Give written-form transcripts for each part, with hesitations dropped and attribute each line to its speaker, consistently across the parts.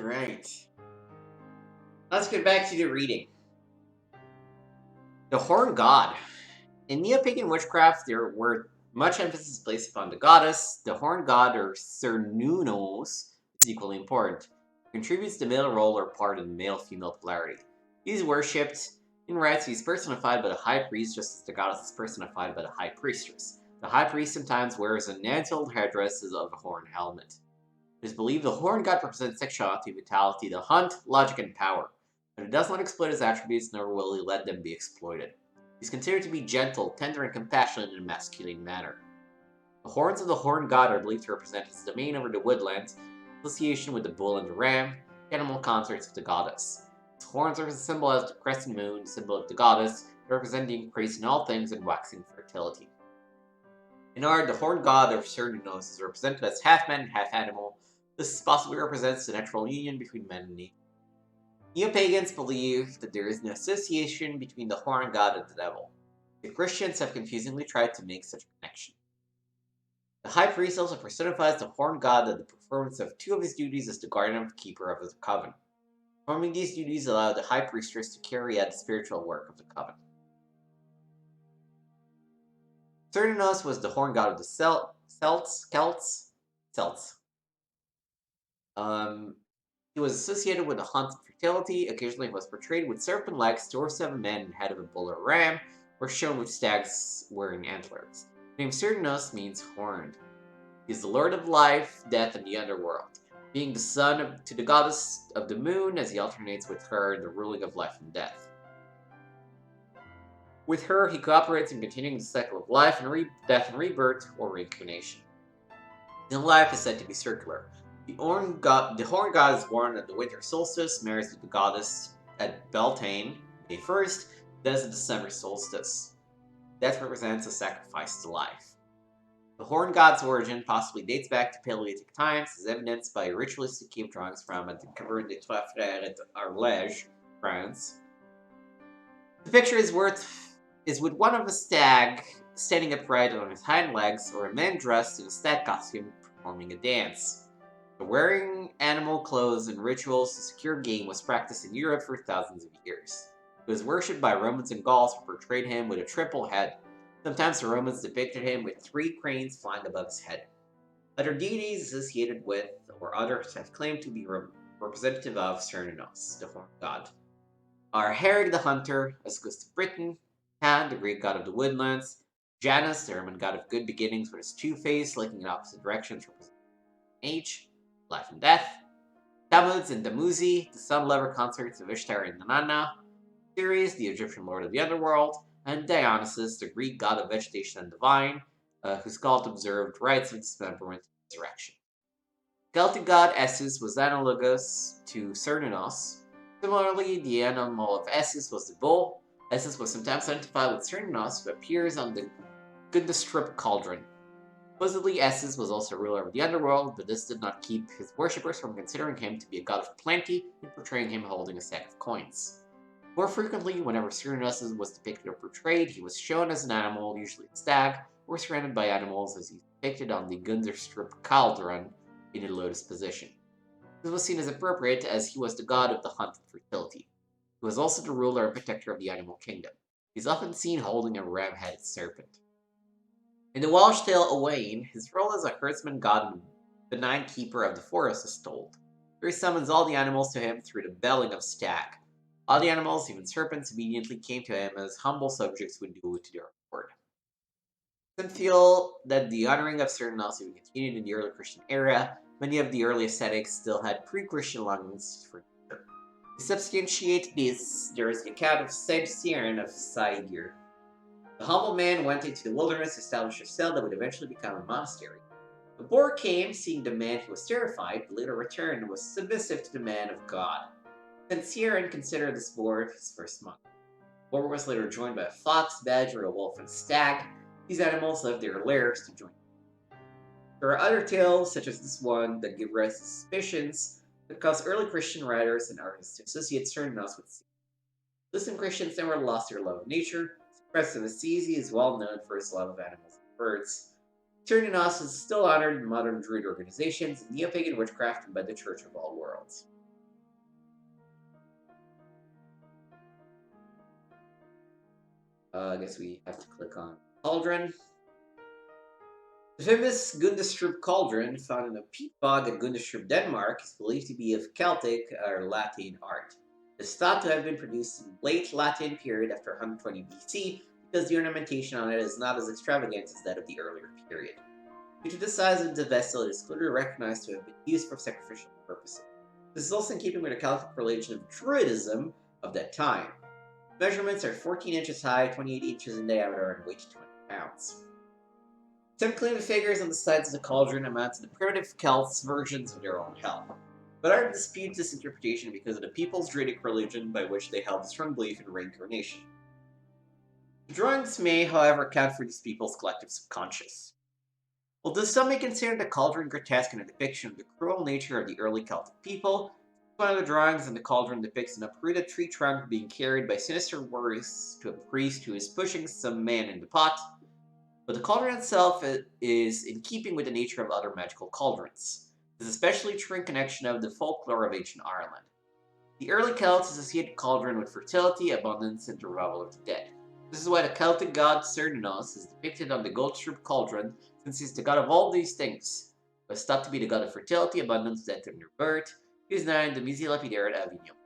Speaker 1: Alright. Let's get back to the reading. The Horn God. In Neo-pagan witchcraft, there were much emphasis placed upon the goddess. The Horn God, or Cernunnos, is equally important. It contributes the male role or part in the male-female polarity. He is worshipped. In rites, he is personified by the high priest, just as the goddess is personified by the high priestess. The high priest sometimes wears a mantled headdress of a horn helmet. It is believed the Horn God represents sexuality, vitality, the hunt, logic, and power, but it does not exploit his attributes, nor will he let them be exploited. He is considered to be gentle, tender, and compassionate in a masculine manner. The horns of the Horn God are believed to represent his domain over the woodlands, association with the bull and the ram, the animal consorts of the goddess. His horns are a symbol as the crescent moon, symbol of the goddess, representing increase in all things and waxing fertility. In art, the Horn God of Cernunnos is represented as half man and half animal. This possibly represents the natural union between man and nature. Neo-pagans believe that there is an association between the Horn God and the devil. The Christians have confusingly tried to make such a connection. The high priest also personifies the Horn God at the performance of two of his duties as the guardian and keeper of the coven. Performing these duties allowed the high priestess to carry out the spiritual work of the coven. Cernunnos was the Horn God of the Celts. He was associated with the hunt and fertility. Occasionally, he was portrayed with serpent legs, torso of a man, and head of a bull or ram, or shown with stags wearing antlers. The name Cernunnos means horned. He is the lord of life, death, and the underworld, being the son to the goddess of the moon as he alternates with her the ruling of life and death. With her, he cooperates in continuing the cycle of life and death and rebirth, or reincarnation. His life is said to be circular. The Horn God is born at the winter solstice, marries with the goddess at Beltane, May 1st, then at the December solstice. Death represents a sacrifice to life. The Horn God's origin possibly dates back to Paleolithic times, as evidenced by ritualistic cave drawings found at the Caverne des Trois Frères at Arlège, France. The picture is with one of a stag standing upright on his hind legs, or a man dressed in a stag costume performing a dance. The wearing animal clothes and rituals to secure game was practiced in Europe for thousands of years. It was worshipped by Romans and Gauls, who portrayed him with a triple head. Sometimes the Romans depicted him with 3 cranes flying above his head. Other deities associated with, or others have claimed to be representative of Cernunnos, the Horn God, are Herod the Hunter, as goes to Britain, Pan, the Greek god of the woodlands, Janus, the Roman god of good beginnings with his two-face, looking in opposite directions, representing age, life and death, Tammuz and Tamuzi, the sun-lover consorts of Ishtar and Nanna, Ceres, the Egyptian lord of the underworld, and Dionysus, the Greek god of vegetation and the vine, whose cult observed rites of dismemberment and resurrection. Celtic god Essus was analogous to Cernunnos. Similarly, the animal of Essus was the bull. Essus was sometimes identified with Cernunnos, who appears on the Gundestrup cauldron. Supposedly, Essus was also ruler of the underworld, but this did not keep his worshippers from considering him to be a god of plenty and portraying him holding a sack of coins. More frequently, whenever Cernunnos was depicted or portrayed, he was shown as an animal, usually a stag, or surrounded by animals as he is depicted on the Gundestrup cauldron in a lotus position. This was seen as appropriate as he was the god of the hunt and fertility. He was also the ruler and protector of the animal kingdom. He is often seen holding a ram-headed serpent. In the Welsh tale Owain, his role as a herdsman god and benign keeper of the forest is told. Here he summons all the animals to him through the belling of stag. All the animals, even serpents, immediately came to him as humble subjects would do to their lord. Some feel that the honoring of Cernunnos even continued in the early Christian era. Many of the early ascetics still had pre-Christian longings for nature. To substantiate this, there is the account of Saint Cyran of Saigir. The humble man went into the wilderness to establish a cell that would eventually become a monastery. The boar came, seeing the man he was terrified, but later returned and was submissive to the man of God. Saint Cyran considered this boar his first monk. The boar was later joined by a fox, badger, a wolf, and a stag. These animals left their lairs to join him. There are other tales, such as this one, that give rise to suspicions that caused early Christian writers and artists to associate Cernunnos with sea. Muslim Christians never lost their love of nature. Crest of Assisi is well known for his love of animals and birds. Cernunnos is still honored in modern Druid organizations, in neo-pagan witchcraft, and by the Church of All Worlds. I guess we have to click on Cauldron. The famous Gundestrup cauldron, found in a peat bog at Gundestrup, Denmark, is believed to be of Celtic or Latin art. It is thought to have been produced in the late Latin period after 120 BC because the ornamentation on it is not as extravagant as that of the earlier period. Due to the size of the vessel, it is clearly recognized to have been used for sacrificial purposes. This is also in keeping with the Celtic religion of Druidism of that time. Measurements are 14 inches high, 28 inches in diameter, and weight 20 pounds. Some claim the figures on the sides of the cauldron amount to the primitive Celts' versions of their own hell, but others dispute this interpretation because of the people's Druidic religion by which they held a strong belief in reincarnation. The drawings may, however, account for these people's collective subconscious. Although some may consider the cauldron grotesque and a depiction of the cruel nature of the early Celtic people, one of the drawings in the cauldron depicts an uprooted tree trunk being carried by sinister warriors to a priest who is pushing some man in the pot. But the cauldron itself is in keeping with the nature of other magical cauldrons. This is especially true in connection of the folklore of ancient Ireland. The early Celts associated cauldron with fertility, abundance, and the revival of the dead. This is why the Celtic god Cernunnos is depicted on the gold-strip cauldron, since he is the god of all these things. He was thought to be the god of fertility, abundance, death, and rebirth. He is now in the Musée Lapidaire at Avignon.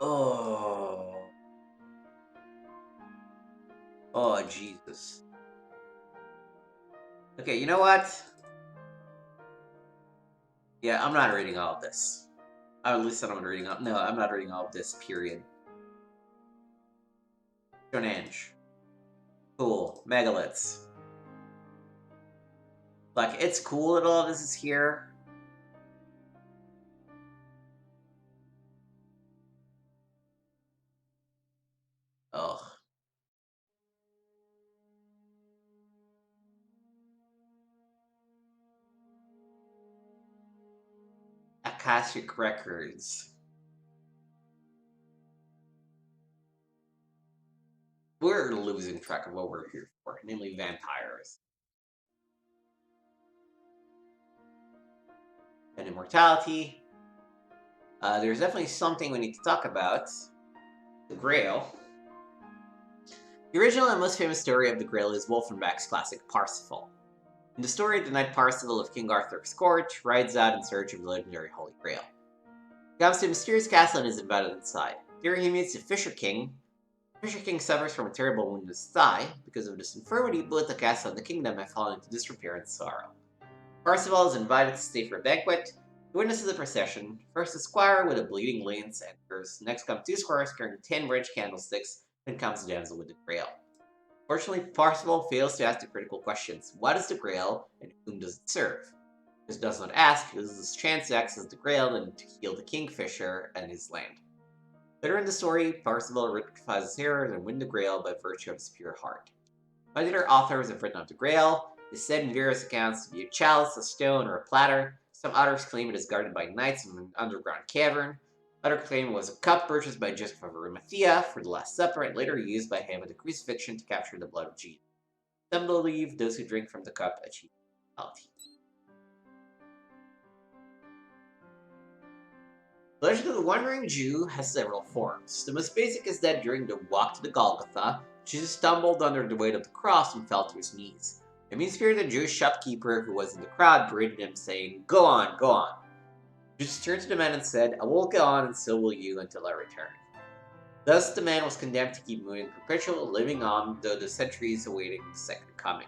Speaker 1: Oh. Oh, Jesus. Okay, you know what? Yeah, I'm not reading all of this. At least I'm not reading all. No, I'm not reading all of this. Period. Stonehenge. Cool. Megaliths. Like, it's cool that all this is here. Ugh. Akashic Records. We're losing track of what we're here for, namely vampires. And immortality. There's definitely something we need to talk about. The Grail. The original and most famous story of the Grail is Wolfenbach's classic Parsifal. In the story, the knight Parsifal of King Arthur's court rides out in search of the legendary Holy Grail. He comes to a mysterious castle and is invited inside. Here he meets the Fisher King. The Fisher King suffers from a terrible wound in his thigh. Because of this infirmity, both the castle and the kingdom have fallen into disrepair and sorrow. Parsifal is invited to stay for a banquet. He witnesses the procession. First, a squire with a bleeding lance enters. Next come two squires carrying 10 red candlesticks. Then comes the damsel with the Grail. Fortunately, Parsifal fails to ask the critical questions. What is the Grail, and whom does it serve? If he does not ask, he loses his chance to access the Grail and to heal the Kingfisher and his land. Later in the story, Parsifal rectifies his errors and wins the Grail by virtue of his pure heart. Other authors have written of the Grail. It is said in various accounts to be a chalice, a stone, or a platter. Some others claim it is guarded by knights in an underground cavern. Others claim it was a cup purchased by Joseph of Arimathea for the Last Supper and later used by him at the crucifixion to capture the blood of Jesus. Some believe those who drink from the cup achieve immortality. The legend of the Wandering Jew has several forms. The most basic is that during the walk to the Golgotha, Jesus stumbled under the weight of the cross and fell to his knees. A mean-spirited Jewish shopkeeper who was in the crowd berated him, saying, "Go on, go on." Jesus turned to the man and said, "I will go on, and so will you, until I return." Thus, the man was condemned to keep moving perpetually, living on, though the centuries awaiting the second coming.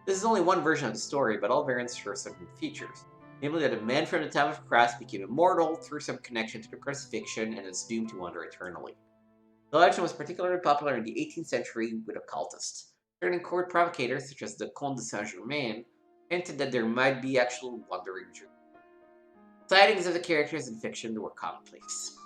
Speaker 1: This is only one version of the story, but all variants share certain features. Namely that a man from the time of Christ became immortal through some connection to the crucifixion and is doomed to wander eternally. The legend was particularly popular in the 18th century with occultists. Certain court provocators, such as the Comte de Saint-Germain, hinted that there might be actual wandering Jews. Sightings of the characters in fiction were commonplace.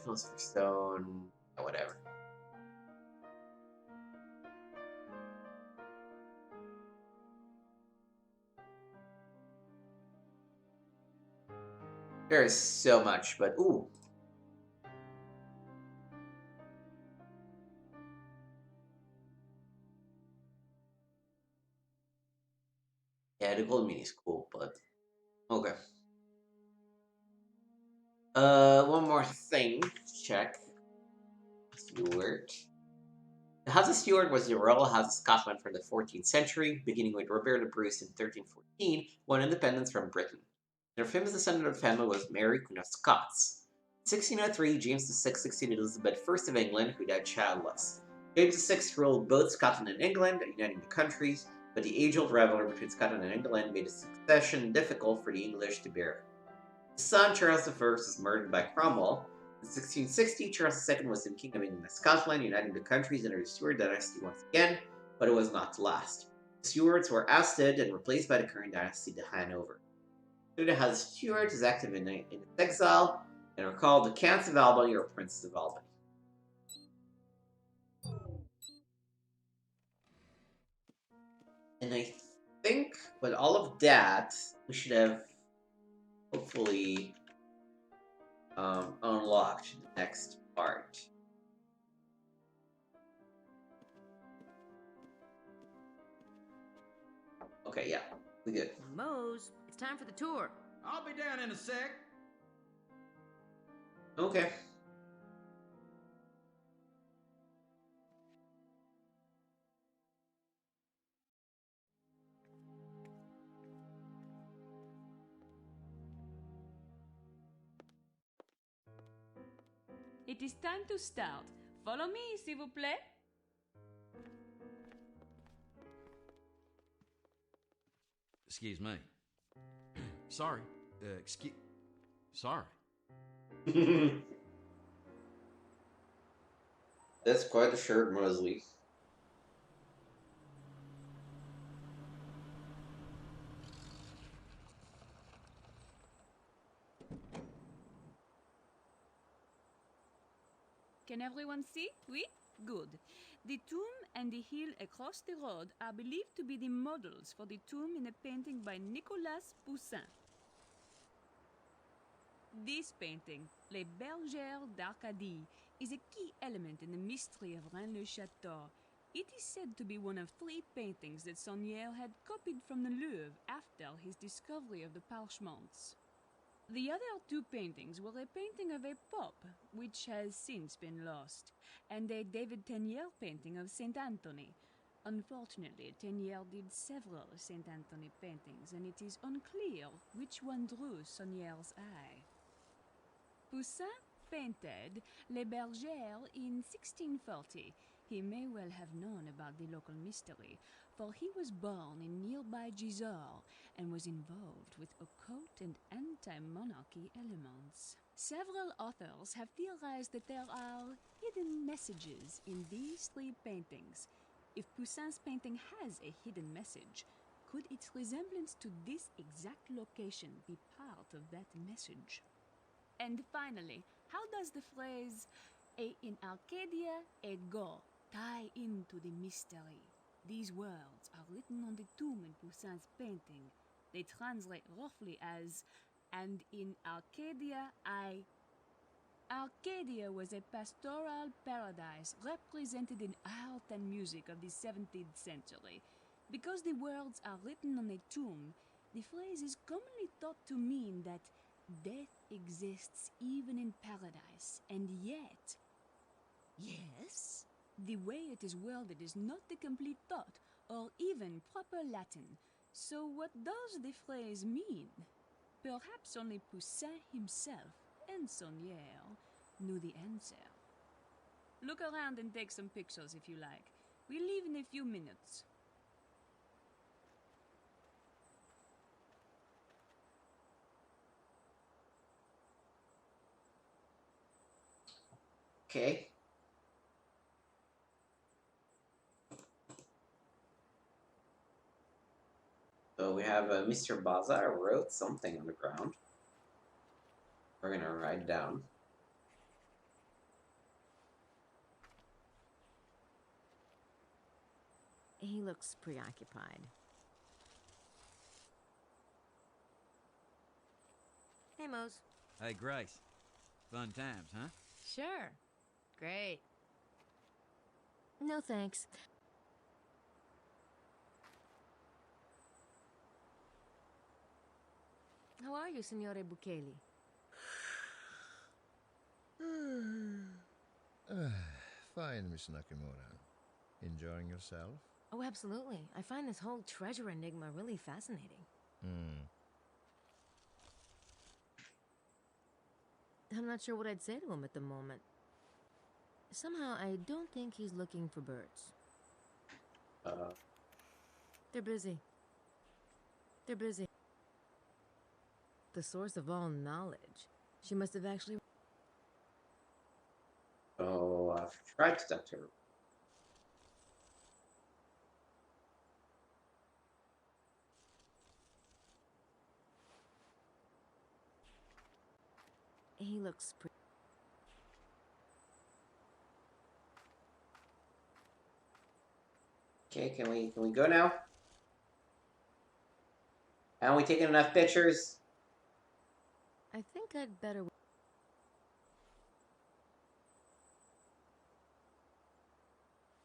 Speaker 1: Philosopher's Stone, whatever. There is so much, but ooh. Yeah, the gold mini is cool, but okay. One more thing to check. Stewart. The House of Stuart was the royal house of Scotland from the 14th century, beginning with Robert the Bruce in 1314, won independence from Britain. Their famous descendant of the family was Mary, Queen of Scots. In 1603, James VI succeeded Elizabeth I of England, who died childless. James VI ruled both Scotland and England, uniting the countries, but the age-old rivalry between Scotland and England made the succession difficult for the English to bear. His son Charles I was murdered by Cromwell. In 1660, Charles II was the King of England and Scotland, uniting the countries under the Stuart dynasty once again, but it was not to last. The Stuarts were ousted and replaced by the current dynasty, the Hanover. The House of Stuart is active in its exile and are called the Counts of Albany or Princes of Albany. And I think with all of that, we should have hopefully unlocked the next part. Okay, yeah, we good.
Speaker 2: Mose, it's time for the tour.
Speaker 3: I'll be down in a sec.
Speaker 1: Okay.
Speaker 4: It is time to start. Follow me, s'il vous plaît.
Speaker 3: Excuse me. Sorry. Sorry.
Speaker 1: That's quite a shirt, Mosley.
Speaker 4: Can everyone see? Oui? Good. The tomb and the hill across the road are believed to be the models for the tomb in a painting by Nicolas Poussin. This painting, Les Bergères d'Arcadie, is a key element in the mystery of Rennes-le-Château. It is said to be one of 3 paintings that Saunière had copied from the Louvre after his discovery of the parchments. The other 2 paintings were a painting of a pope, which has since been lost, and a David Teniers painting of Saint Anthony. Unfortunately, Teniers did several Saint Anthony paintings, and it is unclear which one drew Saunière's eye. Poussin painted Les Bergères in 1640. He may well have known about the local mystery, for he was born in nearby Gisors and was involved with occult and anti-monarchy elements. Several authors have theorized that there are hidden messages in these 3 paintings. If Poussin's painting has a hidden message, could its resemblance to this exact location be part of that message? And finally, how does the phrase in Arcadia et go tie into the mystery? These words are written on the tomb in Poussin's painting. They translate roughly as, and in Arcadia Arcadia was a pastoral paradise represented in art and music of the 17th century. Because the words are written on a tomb, the phrase is commonly thought to mean that death exists even in paradise, and yet, yes, the way it is worded is not the complete thought, or even proper Latin. So what does the phrase mean? Perhaps only Poussin himself and Saunière knew the answer. Look around and take some pictures if you like. We leave in a few minutes.
Speaker 1: Okay. So we have Mr. Baza wrote something on the ground. We're gonna write it down.
Speaker 2: He looks preoccupied. Hey, Mose.
Speaker 5: Hey, Grace. Fun times, huh?
Speaker 2: Sure. Great. No thanks. How are you, Signore Bukeli?
Speaker 6: Fine, Miss Nakamura. Enjoying yourself?
Speaker 2: Oh, absolutely. I find this whole treasure enigma really fascinating. I'm not sure what I'd say to him at the moment. Somehow, I don't think he's looking for birds. They're busy. They're busy. The source of all knowledge. She must have actually...
Speaker 1: Oh, I've tried to talk to her.
Speaker 2: He looks pretty...
Speaker 1: Okay, can we go now? Haven't we taken enough pictures?
Speaker 2: I think I'd better...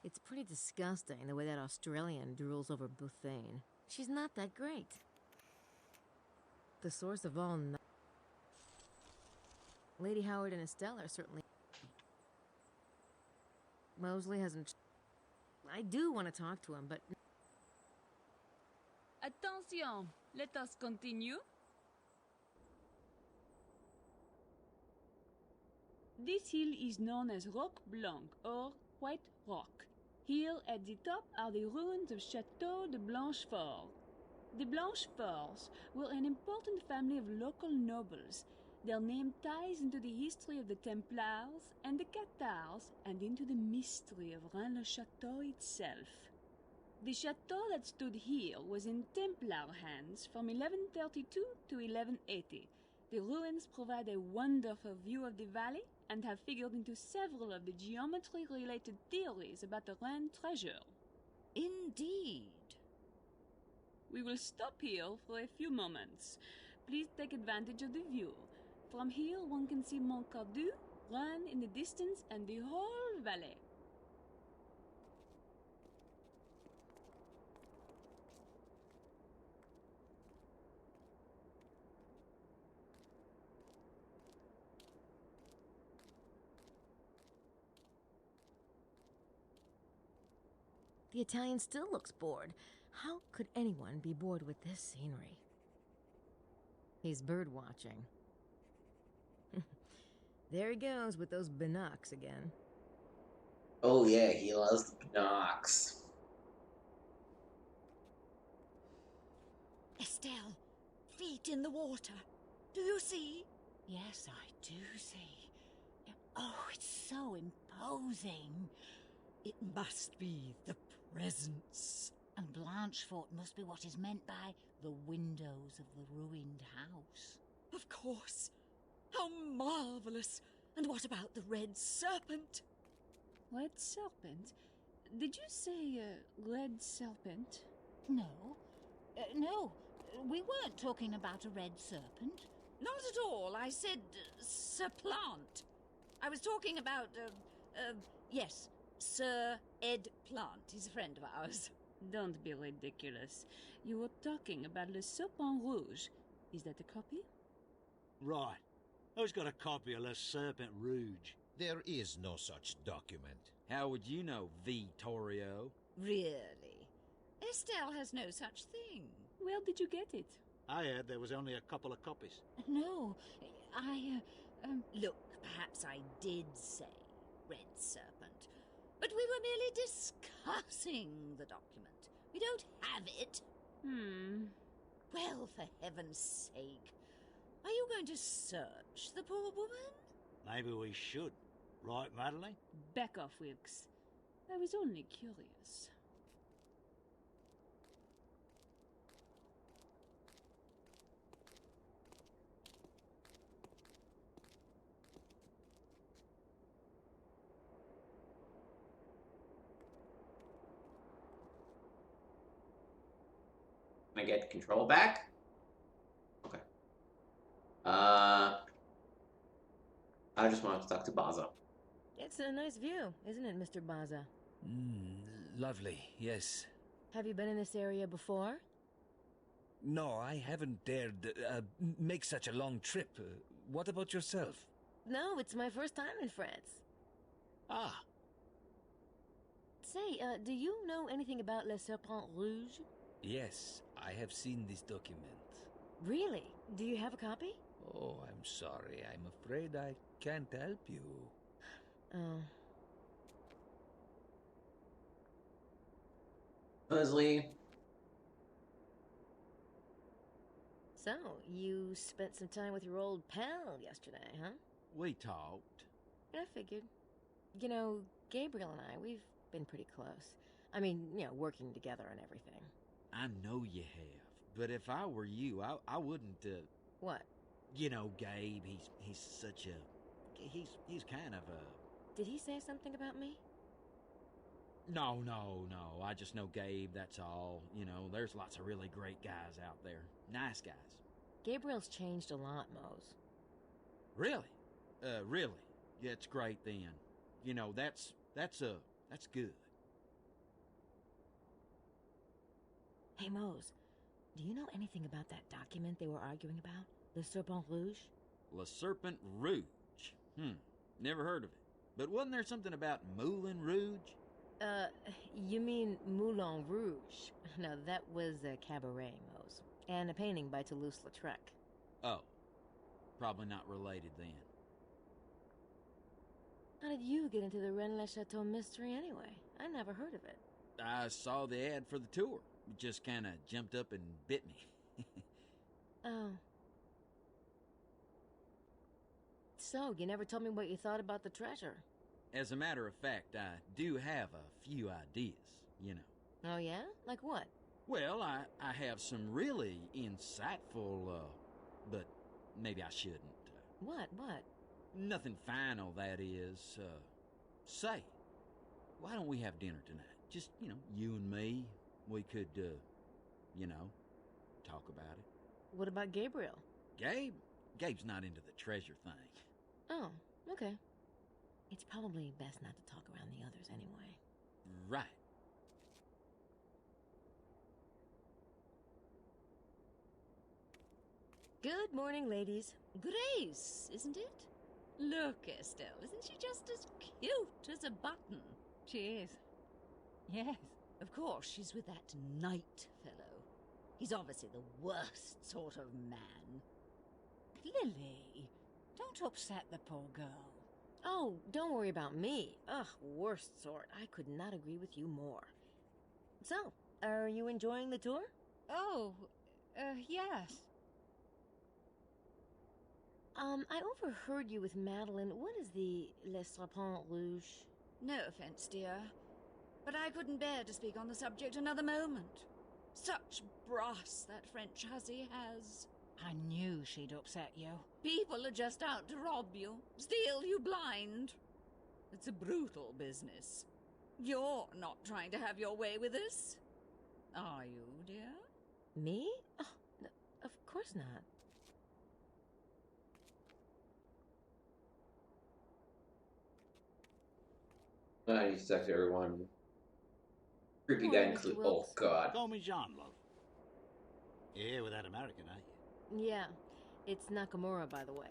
Speaker 2: It's pretty disgusting the way that Australian drools over Bouthane. She's not that great. The source of all... Lady Howard and Estelle are certainly... Mosley hasn't... I do want to talk to him, but...
Speaker 4: Attention, let us continue. This hill is known as Roc Blanc, or White Rock. Here at the top are the ruins of Chateau de Blanchefort. The Blancheforts were an important family of local nobles. Their name ties into the history of the Templars and the Cathars and into the mystery of Rennes-le-Château itself. The chateau that stood here was in Templar hands from 1132 to 1180. The ruins provide a wonderful view of the valley and have figured into several of the geometry-related theories about the Rennes treasure.
Speaker 7: Indeed.
Speaker 4: We will stop here for a few moments. Please take advantage of the view. From here one can see Montcardu, Rennes in the distance, and the whole valley.
Speaker 2: The Italian still looks bored. How could anyone be bored with this scenery? He's bird watching. There he goes with those binocs again.
Speaker 1: Oh yeah, he loves the binocs.
Speaker 7: Estelle, feet in the water. Do you see? Yes, I do see. Oh, it's so imposing. It must be the presence. And Blanchefort must be what is meant by the windows of the ruined house. Of course. How marvelous! And what about the red serpent?
Speaker 4: Red serpent? Did you say red serpent?
Speaker 7: No. No. We weren't talking about a red serpent. Not at all. I said Sir-Plant. I was talking about, yes, Sir Ed Plant. He's a friend of ours.
Speaker 4: Don't be ridiculous. You were talking about Le Serpent Rouge. Is that a copy?
Speaker 8: Right. Who's got a copy of Le Serpent Rouge?
Speaker 9: There is no such document.
Speaker 5: How would you know, Vittorio?
Speaker 7: Really? Estelle has no such thing.
Speaker 4: Where did you get it?
Speaker 8: I heard there was only a couple of copies.
Speaker 7: No, look, perhaps I did say red serpent, but we were merely discussing the document. We don't have it. Well, for heaven's sake, are you going to search the poor woman?
Speaker 8: Maybe we should. Right, Madeline?
Speaker 4: Back off, Wilkes. I was only curious.
Speaker 1: Can I get control back? Okay. I just wanted to talk to Baza.
Speaker 2: It's a nice view, isn't it, Mr. Baza?
Speaker 5: Lovely, yes.
Speaker 2: Have you been in this area before?
Speaker 10: No, I haven't dared make such a long trip. What about yourself?
Speaker 2: No, it's my first time in France.
Speaker 8: Ah,
Speaker 2: Say, do you know anything about Le Serpent Rouge?
Speaker 10: Yes, I have seen this document.
Speaker 2: Really? Do you have a copy?
Speaker 10: Oh, I'm sorry. I'm afraid I can't help you.
Speaker 2: Oh.
Speaker 1: Leslie.
Speaker 2: So, you spent some time with your old pal yesterday, huh?
Speaker 5: We talked.
Speaker 2: I figured. You know, Gabriel and we've been pretty close. I mean, working together and everything.
Speaker 5: I know you have, but if I were you, I wouldn't.
Speaker 2: What?
Speaker 5: You know, Gabe. He's such a. He's kind of a.
Speaker 2: Did he say something about me?
Speaker 5: No. I just know Gabe. That's all. You know, there's lots of really great guys out there. Nice guys.
Speaker 2: Gabriel's changed a lot, Mose.
Speaker 5: Really? Really? Yeah, it's great then. You know, that's good.
Speaker 2: Hey, Mose, do you know anything about that document they were arguing about? Le Serpent Rouge?
Speaker 5: Le Serpent Rouge. Never heard of it. But wasn't there something about Moulin Rouge?
Speaker 2: You mean Moulin Rouge? No, that was a cabaret, Mose. And a painting by Toulouse-Lautrec.
Speaker 5: Oh. Probably not related then.
Speaker 2: How did you get into the Rennes-le-Chateau mystery anyway? I never heard of it.
Speaker 5: I saw the ad for the tour. It just kind of jumped up and bit me.
Speaker 2: Oh. So, you never told me what you thought about the treasure.
Speaker 5: As a matter of fact, I do have a few ideas, you know.
Speaker 2: Oh, yeah? Like what?
Speaker 5: Well, I have some really insightful, but maybe I shouldn't.
Speaker 2: What?
Speaker 5: Nothing final, that is. Say, why don't we have dinner tonight? Just, you and me. We could, talk about it.
Speaker 2: What about Gabriel?
Speaker 5: Gabe's not into the treasure thing.
Speaker 2: Oh, okay. It's probably best not to talk around the others anyway.
Speaker 5: Right.
Speaker 2: Good morning, ladies.
Speaker 7: Grace, isn't it? Look, Estelle, isn't she just as cute as a button?
Speaker 4: She is. Yes.
Speaker 7: Of course, she's with that knight fellow. He's obviously the worst sort of man. Lily, don't upset the poor girl.
Speaker 2: Oh, don't worry about me. Ugh, worst sort. I could not agree with you more. So, are you enjoying the tour?
Speaker 4: Oh, yes.
Speaker 2: I overheard you with Madeline. What is the Le Serpent Rouge?
Speaker 7: No offense, dear, but I couldn't bear to speak on the subject another moment. Such brass that French hussy has.
Speaker 11: I knew she'd upset you.
Speaker 7: People are just out to rob you, steal you blind. It's a brutal business. You're not trying to have your way with this, are you, dear?
Speaker 2: Me? Oh, no, of course not.
Speaker 1: I need to talk to everyone. Creepy guy
Speaker 2: Morning,
Speaker 1: include.
Speaker 2: Mr.
Speaker 1: Oh
Speaker 2: Wilkes.
Speaker 1: God.
Speaker 8: call me John, love. You're here with that American, are you?
Speaker 2: Yeah, it's Nakamura, by the way.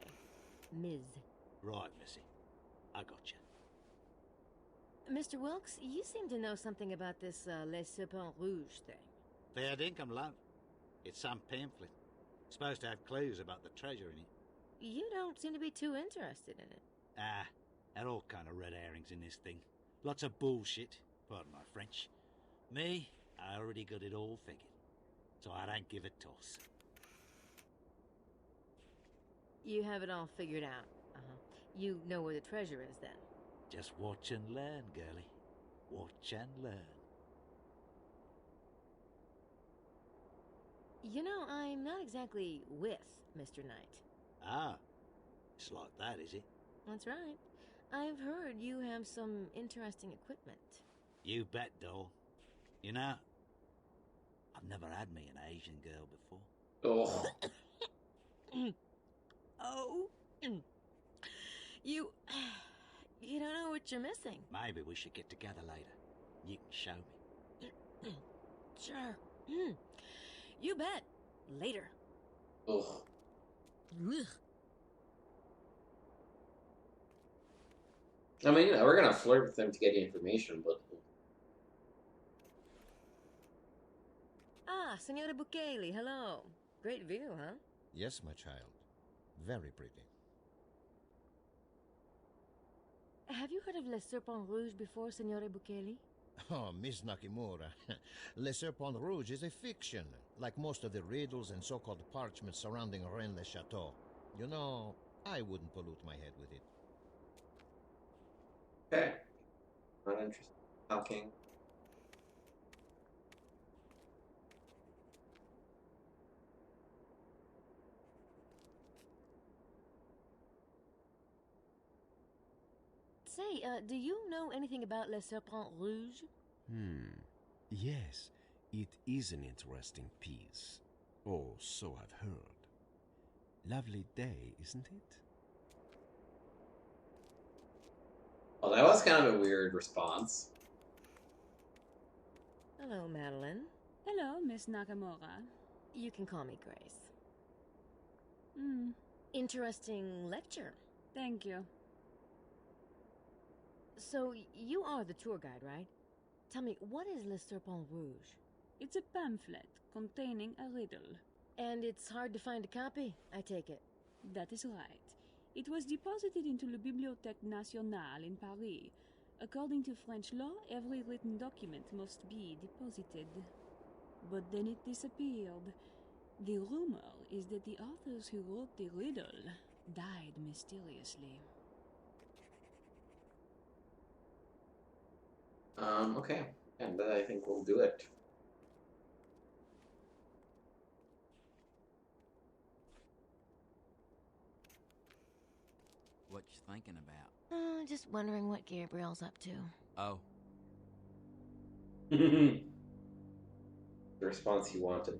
Speaker 2: Ms.
Speaker 8: Right, missy. I got you.
Speaker 2: Mr. Wilkes, you seem to know something about this Les Serpent Rouge thing.
Speaker 8: Fair dinkum, love. It's some pamphlet. Supposed to have clues about the treasure in it.
Speaker 2: You don't seem to be too interested in it.
Speaker 8: Ah, there are all kind of red herrings in this thing. Lots of bullshit, pardon my French. Me, I already got it all figured. So I don't give a toss.
Speaker 2: You have it all figured out. You know where the treasure is, then?
Speaker 8: Just watch and learn, girlie. Watch and learn.
Speaker 2: You know, I'm not exactly with Mr. Knight.
Speaker 8: Ah, it's like that, is it?
Speaker 2: That's right. I've heard you have some interesting equipment.
Speaker 8: You bet, doll. You know, I've never had me an Asian girl before.
Speaker 1: Oh.
Speaker 2: Oh. You don't know what you're missing.
Speaker 8: Maybe we should get together later. You can show me.
Speaker 2: Sure. You bet.
Speaker 7: Later.
Speaker 1: Ugh.
Speaker 2: Ugh.
Speaker 1: I mean, we're gonna flirt with them to get information, but
Speaker 2: Ah, Senora Bukele, hello. Great view, huh?
Speaker 9: Yes, my child. Very pretty.
Speaker 2: Have you heard of Le Serpent Rouge before, Senora Bukele?
Speaker 9: Oh, Miss Nakamura. Le Serpent Rouge is a fiction, like most of the riddles and so-called parchments surrounding Rennes-le-Chateau. You know, I wouldn't pollute my head with it.
Speaker 1: okay. Not interested in talking.
Speaker 2: Say, do you know anything about Le Serpent Rouge?
Speaker 12: Yes, it is an interesting piece. Or so I've heard. Lovely day, isn't it?
Speaker 1: Well, that was kind of a weird response.
Speaker 2: Hello, Madeline.
Speaker 4: Hello, Miss Nakamura.
Speaker 2: You can call me Grace.
Speaker 4: Hmm,
Speaker 2: Interesting lecture.
Speaker 4: thank you.
Speaker 2: So, you are the tour guide, right? Tell me, what is Le Serpent Rouge?
Speaker 4: It's a pamphlet containing a riddle.
Speaker 2: And it's hard to find a copy, I take it.
Speaker 4: That is right. It was deposited into the Bibliothèque Nationale in Paris. According to French law, every written document must be deposited. But then it disappeared. The rumor is that the authors who wrote the riddle died mysteriously.
Speaker 1: Okay. And that I think we'll do it.
Speaker 3: What you thinking about?
Speaker 2: Just wondering what Gabriel's up to.
Speaker 3: Oh,
Speaker 1: The response he wanted.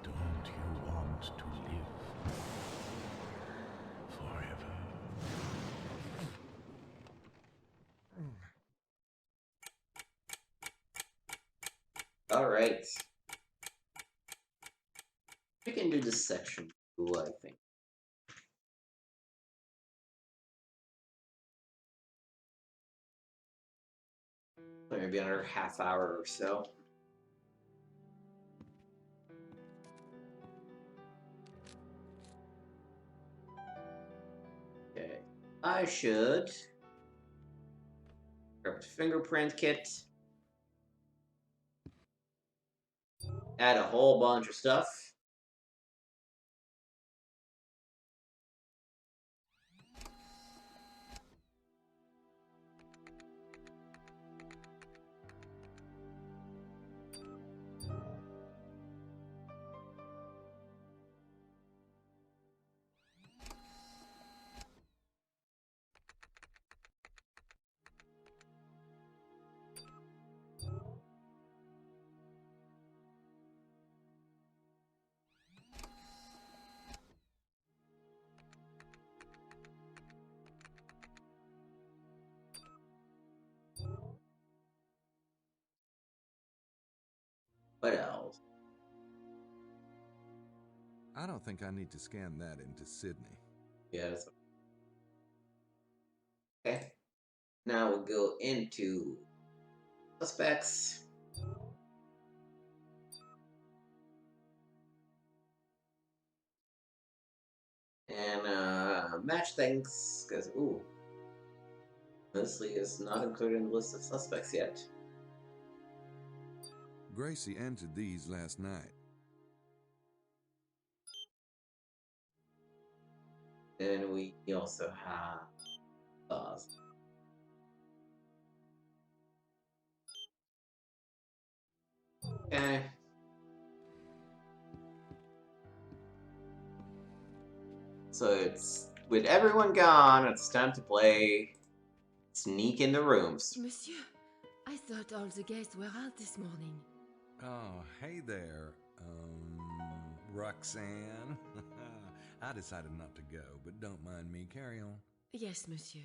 Speaker 12: Don't you want to live forever?
Speaker 1: All right. We can do this section too, I think. Maybe another half hour or so. Okay. I should grab the fingerprint kit. Add a whole bunch of stuff. What else?
Speaker 13: I don't think I need to scan that into Sydney.
Speaker 1: Yes. Okay. Now we'll go into suspects. And match things, because, ooh. Leslie is not included in the list of suspects yet.
Speaker 13: Gracie entered these last night.
Speaker 1: And we also have Oz. Okay. So it's with everyone gone, it's time to play sneak in the rooms.
Speaker 14: Monsieur, I thought all the guests were out this morning.
Speaker 13: Oh, hey there, Roxanne. I decided not to go, but don't mind me. Carry on.
Speaker 14: Yes, monsieur.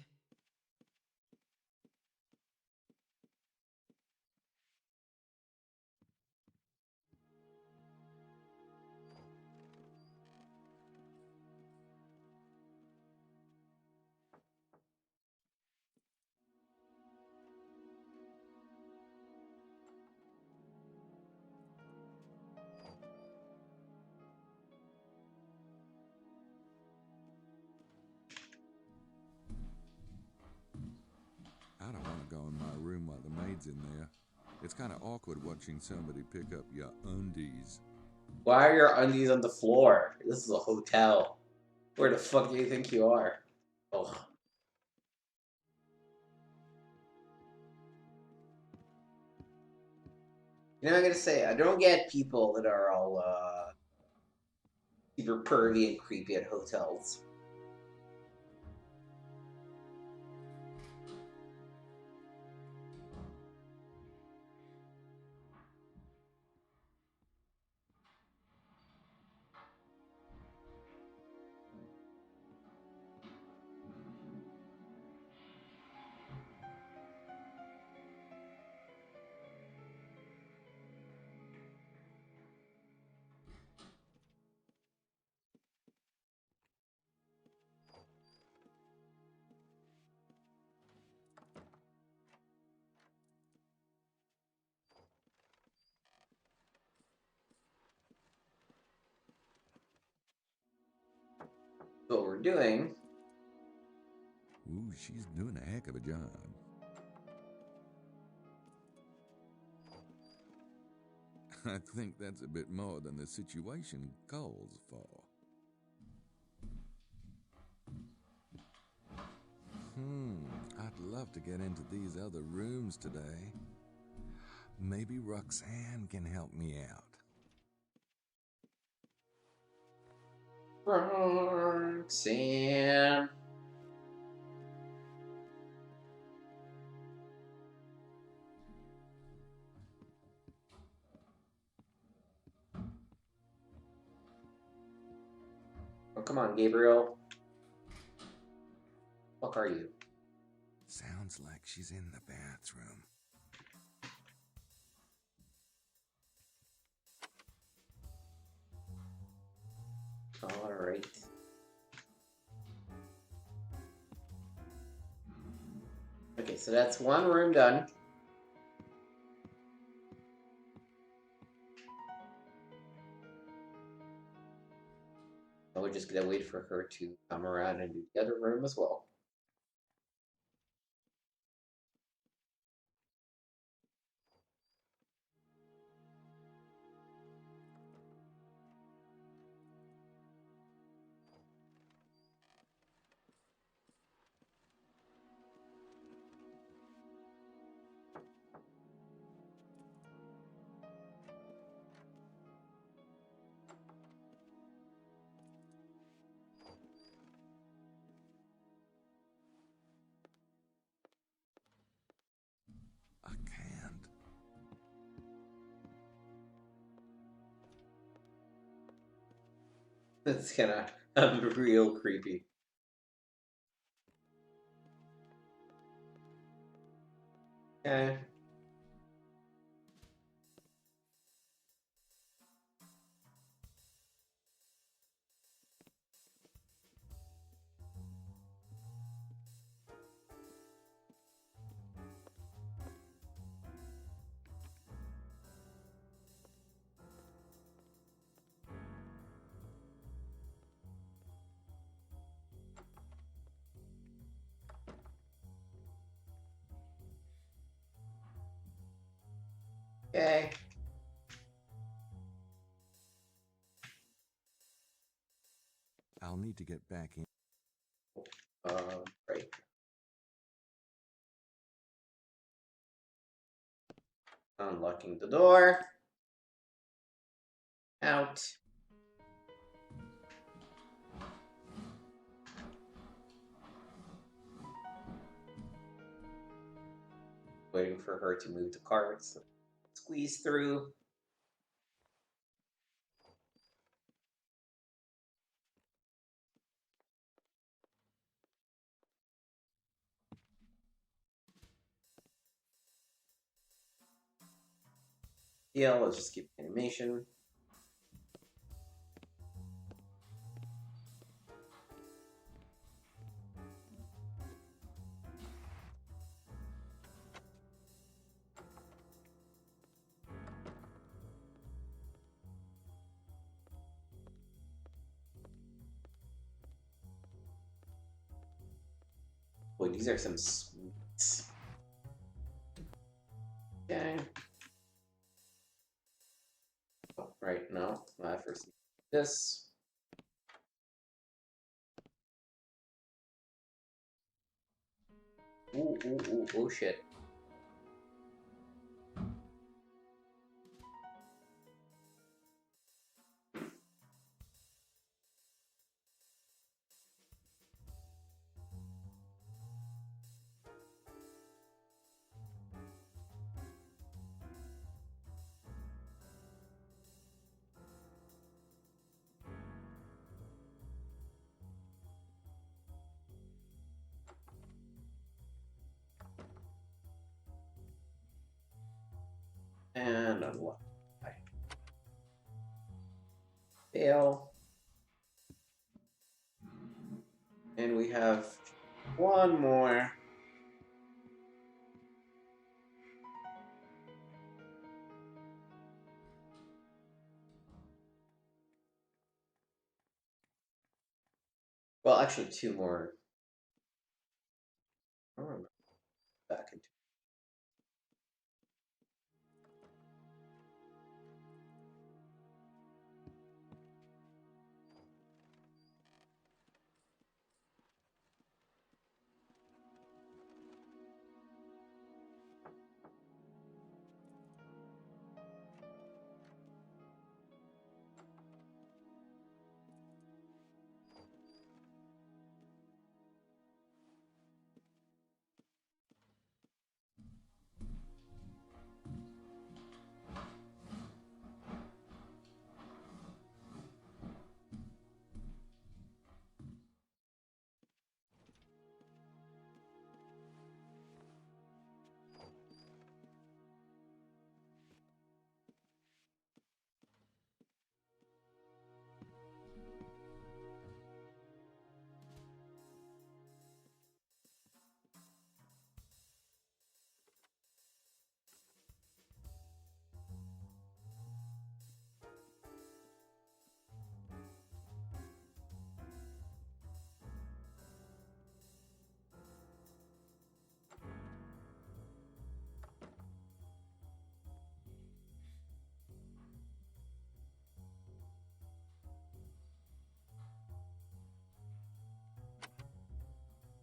Speaker 13: I don't want to go in my room while the maid's in there. It's kind of awkward watching somebody pick up your undies.
Speaker 1: Why are your undies on the floor? This is a hotel. Where the fuck do you think you are? Oh. You know, I gotta say, I don't get people that are all, super pervy and creepy at hotels. What we're doing.
Speaker 13: Ooh, she's doing a heck of a job. I think that's a bit more than the situation calls for. I'd love to get into these other rooms today. Maybe Roxanne can help me out.
Speaker 1: Roxanne. Oh, come on, Gabriel. What are you?
Speaker 13: Sounds like she's in the bathroom.
Speaker 1: All right. Okay, so that's one room done. We're just gonna wait for her to come around and do the other room as well.
Speaker 13: I can't.
Speaker 1: That's kind of real creepy. Okay. Okay.
Speaker 13: I'll need to get back in.
Speaker 1: Right. Unlocking the door. Out. Waiting for her to move the carts. Squeeze through. Yeah, let's just keep animation. Boy, these are some sweets. Okay. Oh, right, no. I first need this. Ooh, ooh, ooh, oh shit. And unlock. Fail. And we have one more. Well, actually, two more. I don't remember back into.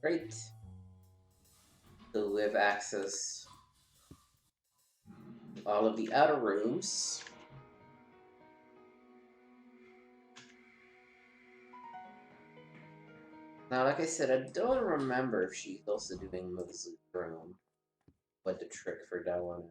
Speaker 1: Great. So we have access to all of the outer rooms. Now, like I said, I don't remember if she's also doing Mosley's room. What the trick for that one?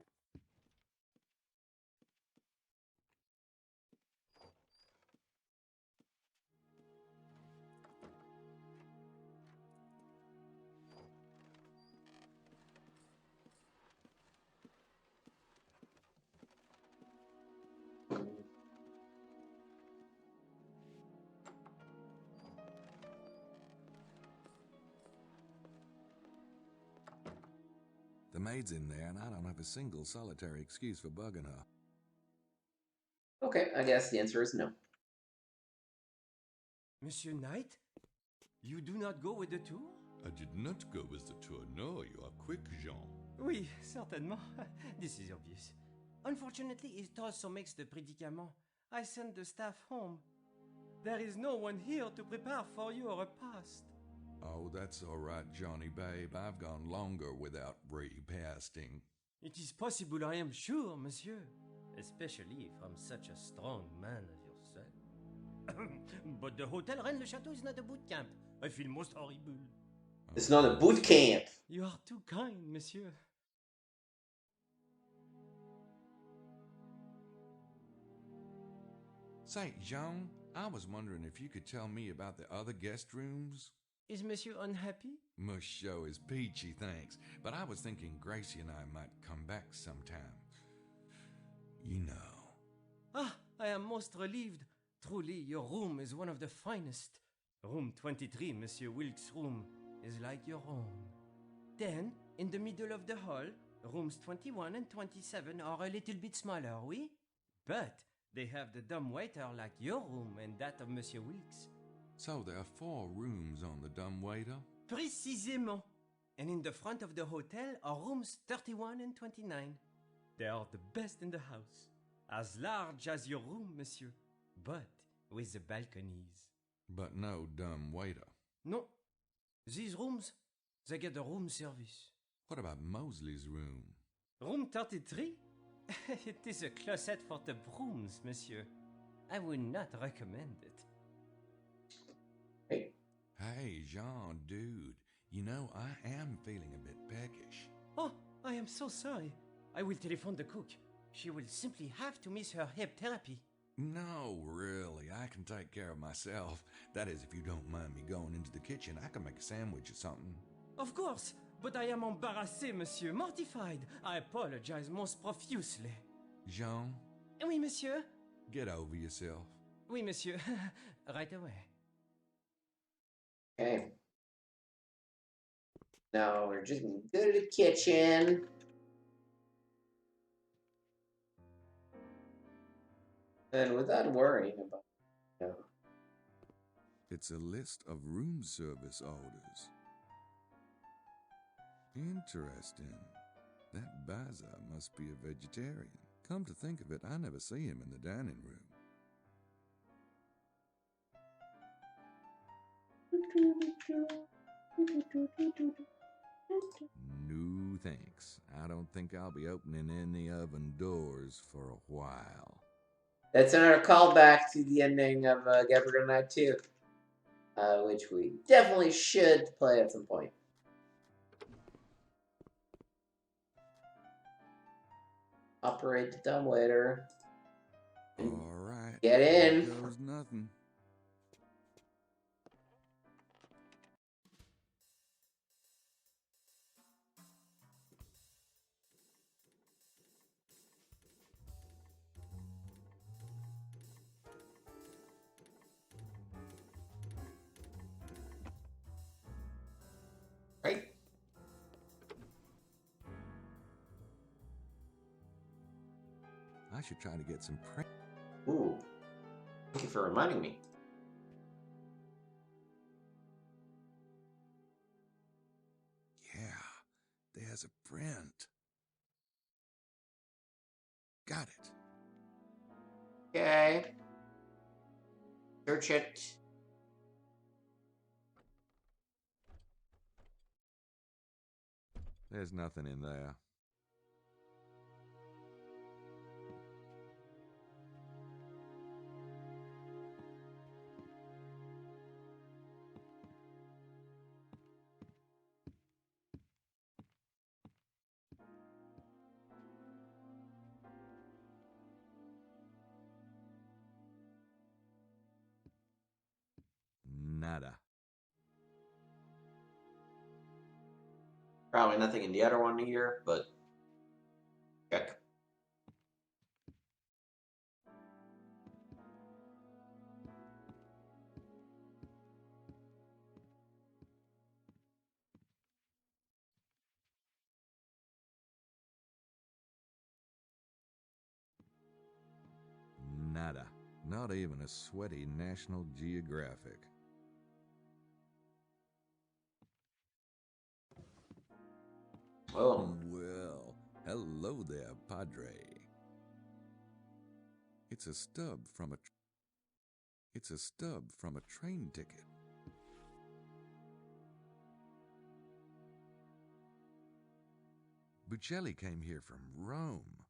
Speaker 13: The maid's in there, and I don't have a single solitary excuse for bugging her.
Speaker 1: Okay, I guess the answer is no.
Speaker 15: Monsieur Knight? You do not go with the tour?
Speaker 16: I did not go with the tour. No, you are quick, Jean.
Speaker 15: Oui, certainement. This is obvious. Unfortunately, it also makes the prédicament. I sent the staff home. There is no one here to prepare for your repast.
Speaker 13: Oh, that's all right, Johnny babe. I've gone longer without repasting.
Speaker 15: It is possible, I am sure, monsieur. Especially from such a strong man as yourself. But the hotel Rennes-le-Château is not a boot camp. I feel most horrible.
Speaker 1: It's not a boot camp.
Speaker 15: You are too kind, monsieur.
Speaker 13: Say, Jean, I was wondering if you could tell me about the other guest rooms?
Speaker 15: Is Monsieur unhappy?
Speaker 13: Monsieur is peachy, thanks. But I was thinking Gracie and I might come back sometime. You know.
Speaker 15: Ah, I am most relieved. Truly, your room is one of the finest. Room 23, Monsieur Wilkes' room, is like your own. Then, in the middle of the hall, rooms 21 and 27 are a little bit smaller, oui? But they have the dumbwaiter like your room and that of Monsieur Wilkes.
Speaker 13: So there are 4 rooms on the dumbwaiter?
Speaker 15: Précisément. And in the front of the hotel are rooms 31 and 29. They are the best in the house. As large as your room, monsieur, but with the balconies.
Speaker 13: But no dumbwaiter.
Speaker 15: No. These rooms, they get the room service.
Speaker 13: What about Mosley's room?
Speaker 15: Room 33? It is a closet for the brooms, monsieur. I would not recommend it.
Speaker 13: Hey, Jean, dude. You know, I am feeling a bit peckish.
Speaker 15: Oh, I am so sorry. I will telephone the cook. She will simply have to miss her hip therapy.
Speaker 13: No, really, I can take care of myself. That is, if you don't mind me going into the kitchen, I can make a sandwich or something.
Speaker 15: Of course, but I am embarrassé, monsieur, mortified. I apologize most profusely.
Speaker 13: Jean?
Speaker 15: Oui, monsieur?
Speaker 13: Get over yourself.
Speaker 15: Oui, monsieur. Right away.
Speaker 1: Okay. Now we're just gonna go to the kitchen. And without worrying about, you know.
Speaker 13: It's a list of room service orders. Interesting. That Baza must be a vegetarian. Come to think of it, I never see him in the dining room. No thanks. I don't think I'll be opening any oven doors for a while.
Speaker 1: That's another callback to the ending of Gabriel Knight 2, which we definitely should play at some point. Operate the dumbwaiter.
Speaker 13: All right.
Speaker 1: Get in.
Speaker 13: Here goes nothing.
Speaker 1: Right.
Speaker 13: I should try to get some
Speaker 1: Ooh. Thank you for reminding me.
Speaker 13: Yeah, there's a print. Got it.
Speaker 1: Okay. Search it.
Speaker 13: There's nothing in there. Nada.
Speaker 1: Probably nothing in the other one here, but check.
Speaker 13: Nada. Not even a sweaty National Geographic.
Speaker 1: Oh.
Speaker 13: Well, hello there, Padre. It's a stub from a train ticket. Buccelli came here from Rome.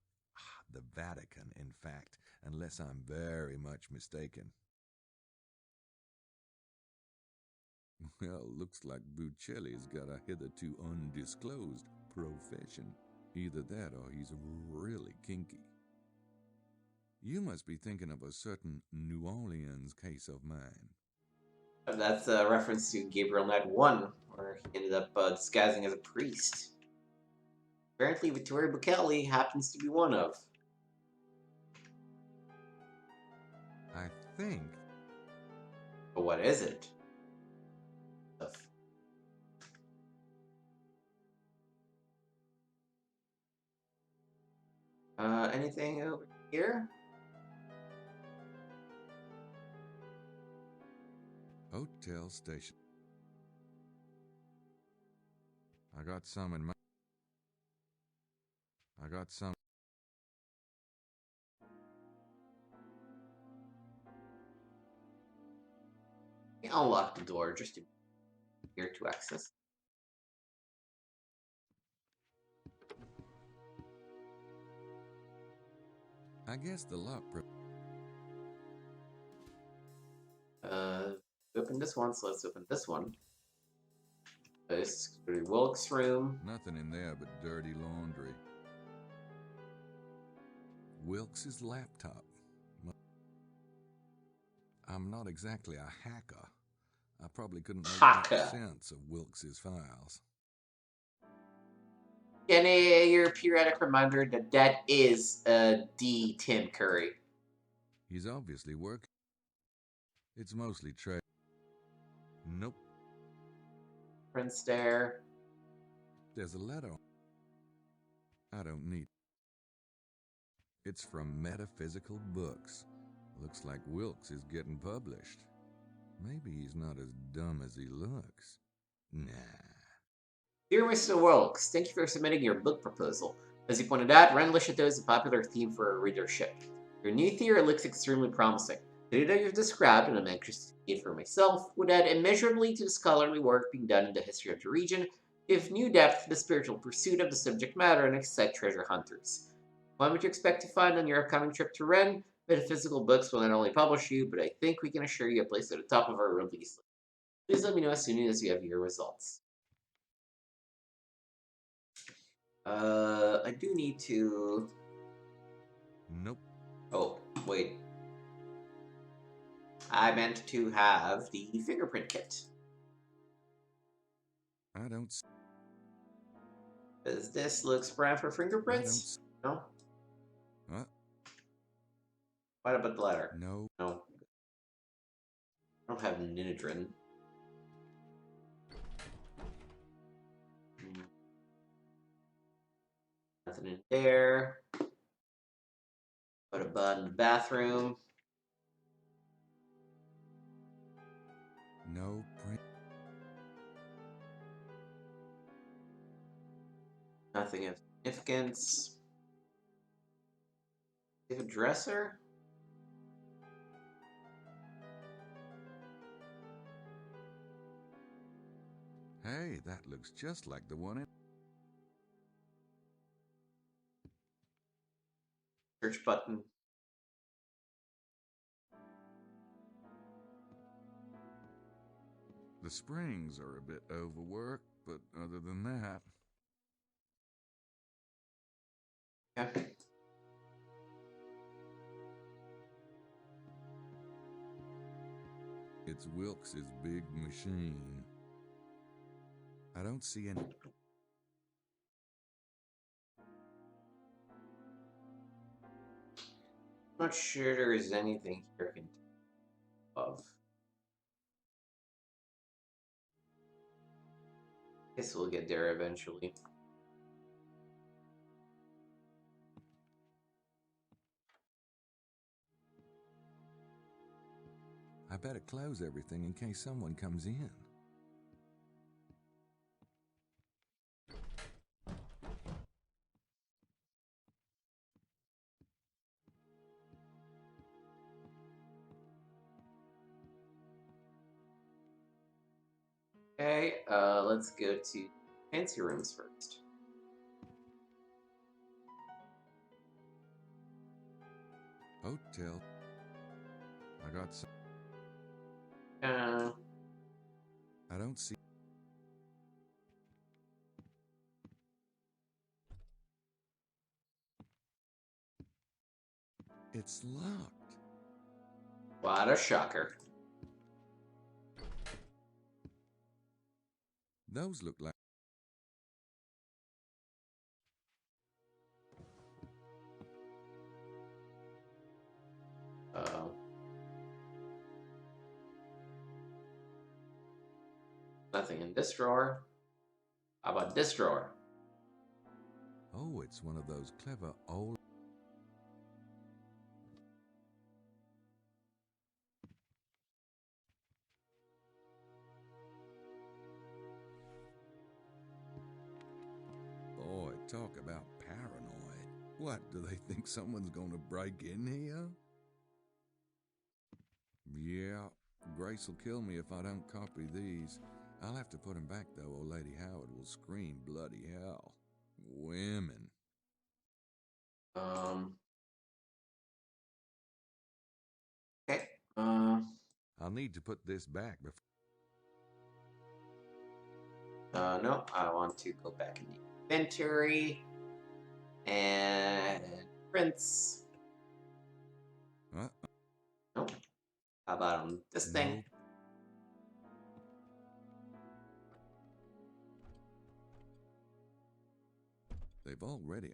Speaker 13: The Vatican, in fact, unless I'm very much mistaken. Well, looks like Buccelli's got a hitherto undisclosed profession. Either that or he's really kinky. You must be thinking of a certain New Orleans case of mine.
Speaker 1: That's a reference to Gabriel Night 1, where he ended up disguising as a priest. Apparently, Vittorio Buccelli happens to be one of.
Speaker 13: I think.
Speaker 1: But what is it? Anything over here?
Speaker 13: Hotel station. I got some in my. I got some.
Speaker 1: Unlock the door just to here to access.
Speaker 13: I guess the lock.
Speaker 1: Open this one, so let's open this one. This is Wilkes' room.
Speaker 13: Nothing in there but dirty laundry. Wilkes' laptop. I'm not exactly a hacker. I probably couldn't make much sense of Wilkes' files.
Speaker 1: Getting your periodic reminder that that is D. Tim Curry.
Speaker 13: He's obviously working. It's mostly trade. Nope.
Speaker 1: Prince there.
Speaker 13: There's a letter. I don't need. It's from Metaphysical Books. Looks like Wilkes is getting published. Maybe he's not as dumb as he looks. Nah.
Speaker 1: Dear Mr. Wilkes, thank you for submitting your book proposal. As you pointed out, Rennes le Chateau is a popular theme for our readership. Your new theory looks extremely promising. The data you've described, and I'm anxious to see it for myself, would add immeasurably to the scholarly work being done in the history of the region, give new depth to the spiritual pursuit of the subject matter, and excite treasure hunters. What would you expect to find on your upcoming trip to Rennes? Metaphysical Books will not only publish you, but I think we can assure you a place at the top of our release list. Please let me know as soon as you have your results. I do need to...
Speaker 13: Nope.
Speaker 1: Oh, wait. I meant to have the fingerprint kit.
Speaker 13: I don't...
Speaker 1: Does this look brand for fingerprints? No?
Speaker 13: What?
Speaker 1: What about the letter?
Speaker 13: No.
Speaker 1: No. I don't have Ninidrin. Nothing in there. Put a bud in the bathroom.
Speaker 13: No print.
Speaker 1: Nothing of significance. Do you have a dresser?
Speaker 13: Hey, that looks just like the one in...
Speaker 1: Search button.
Speaker 13: The springs are a bit overworked, but other than that...
Speaker 1: Okay.
Speaker 13: It's Wilkes' big machine. I don't see any...
Speaker 1: I'm not sure there is anything here I can think of. Guess we'll get there eventually.
Speaker 13: I better close everything in case someone comes in.
Speaker 1: Okay, let's go to fancy rooms first.
Speaker 13: Hotel. I got some... I don't see... It It's locked.
Speaker 1: What a shocker.
Speaker 13: Those look like...
Speaker 1: Uh-oh. Nothing in this drawer. How about this drawer?
Speaker 13: Oh, it's one of those clever old... Boy, talk about paranoid. What, do they think someone's gonna break in here? Yeah, Grace will kill me if I don't copy these. I'll have to put them back, though, or Lady Howard will scream bloody hell. Women.
Speaker 1: Okay.
Speaker 13: I'll need to put this back before...
Speaker 1: No, I want to go back in the inventory and prints. Nope. How about on this thing?
Speaker 13: They've already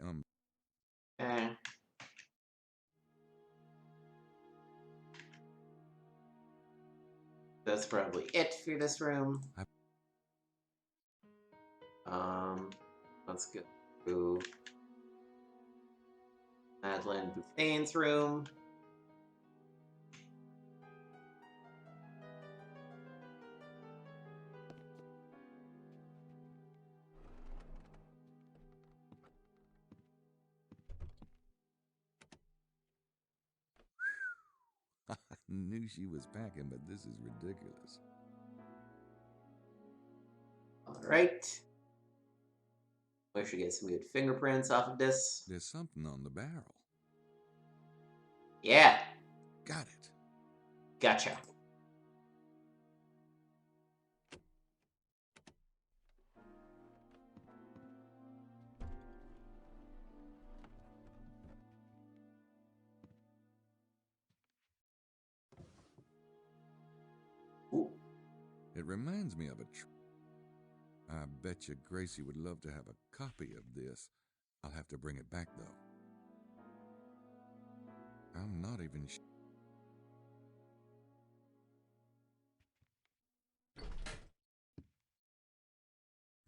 Speaker 1: Okay. That's probably it for this room. Let's go to Madeline Bouffane's room.
Speaker 13: I knew she was packing, but this is ridiculous.
Speaker 1: Alright. We should get some good fingerprints off of this.
Speaker 13: There's something on the barrel.
Speaker 1: Yeah.
Speaker 13: Got it.
Speaker 1: Gotcha. Ooh.
Speaker 13: It reminds me of a I bet you Gracie would love to have a copy of this. I'll have to bring it back, though. I'm not even sure.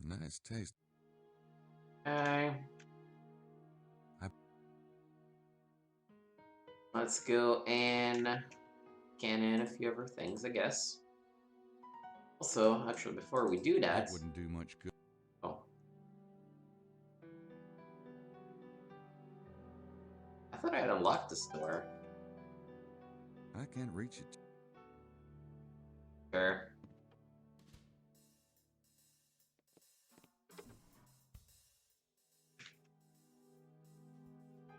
Speaker 13: Nice taste.
Speaker 1: Okay. Let's go and scan in a few other things, I guess. Also, actually, before we do that...
Speaker 13: That wouldn't do much good.
Speaker 1: Oh. I thought I had unlocked this door.
Speaker 13: I can't reach it.
Speaker 1: Sure.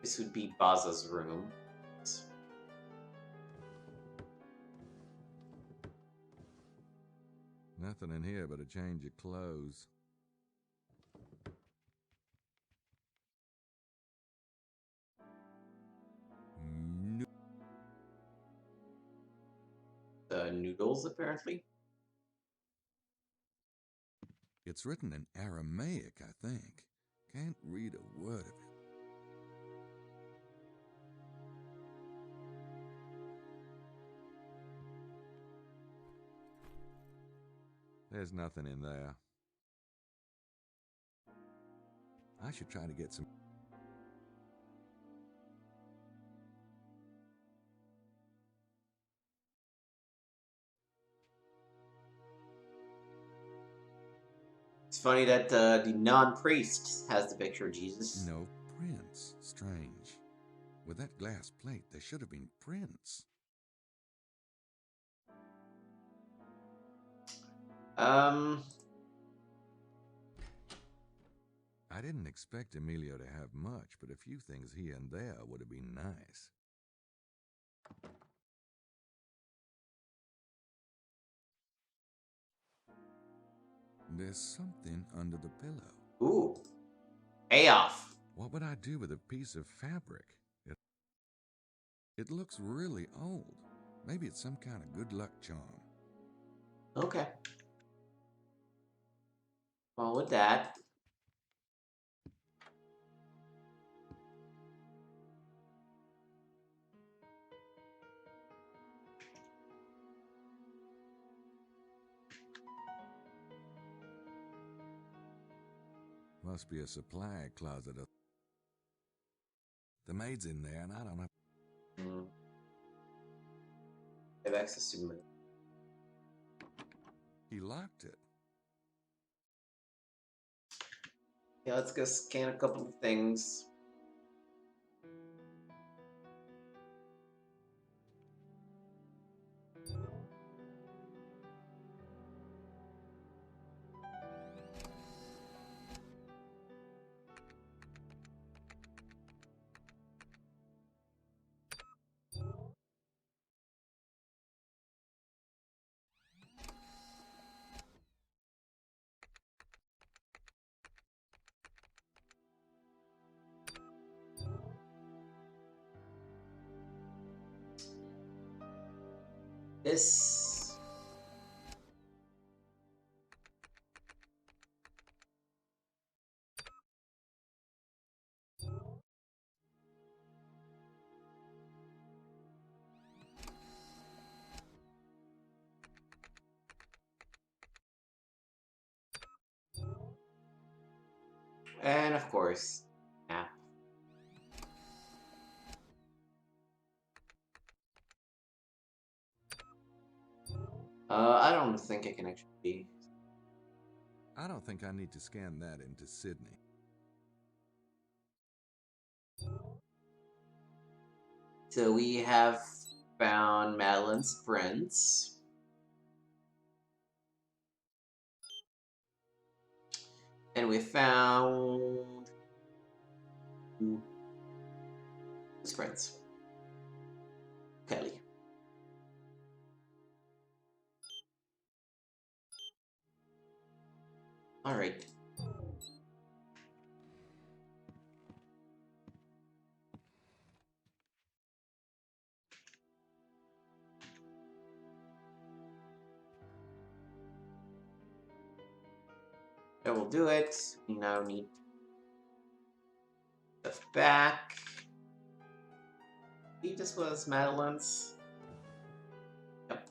Speaker 1: This would be Baza's room.
Speaker 13: Nothing in here but a change of clothes.
Speaker 1: The noodles, apparently.
Speaker 13: It's written in Aramaic, I think. Can't read a word of it. There's nothing in there. I should try to get some...
Speaker 1: It's funny that the non-priest has the picture of Jesus.
Speaker 13: No prints. Strange. With that glass plate, there should have been prints. I didn't expect Emilio to have much, but a few things here and there would have been nice. There's something under the pillow.
Speaker 1: Ooh. Payoff.
Speaker 13: What would I do with a piece of fabric? It looks really old. Maybe it's some kind of good luck charm.
Speaker 1: Okay. Well, with that.
Speaker 13: Must be a supply closet. The maid's in there, and I don't know.
Speaker 1: I have access to it.
Speaker 13: He locked it.
Speaker 1: Yeah, let's go scan a couple of things. This. And of course, app. I don't think I can actually.
Speaker 13: I don't think I need to scan that into Sydney.
Speaker 1: So we have found Madeline's friends. And we found his friends. Kelly. All right. That will do it. We now need stuff back. This was Madeline's. Yep.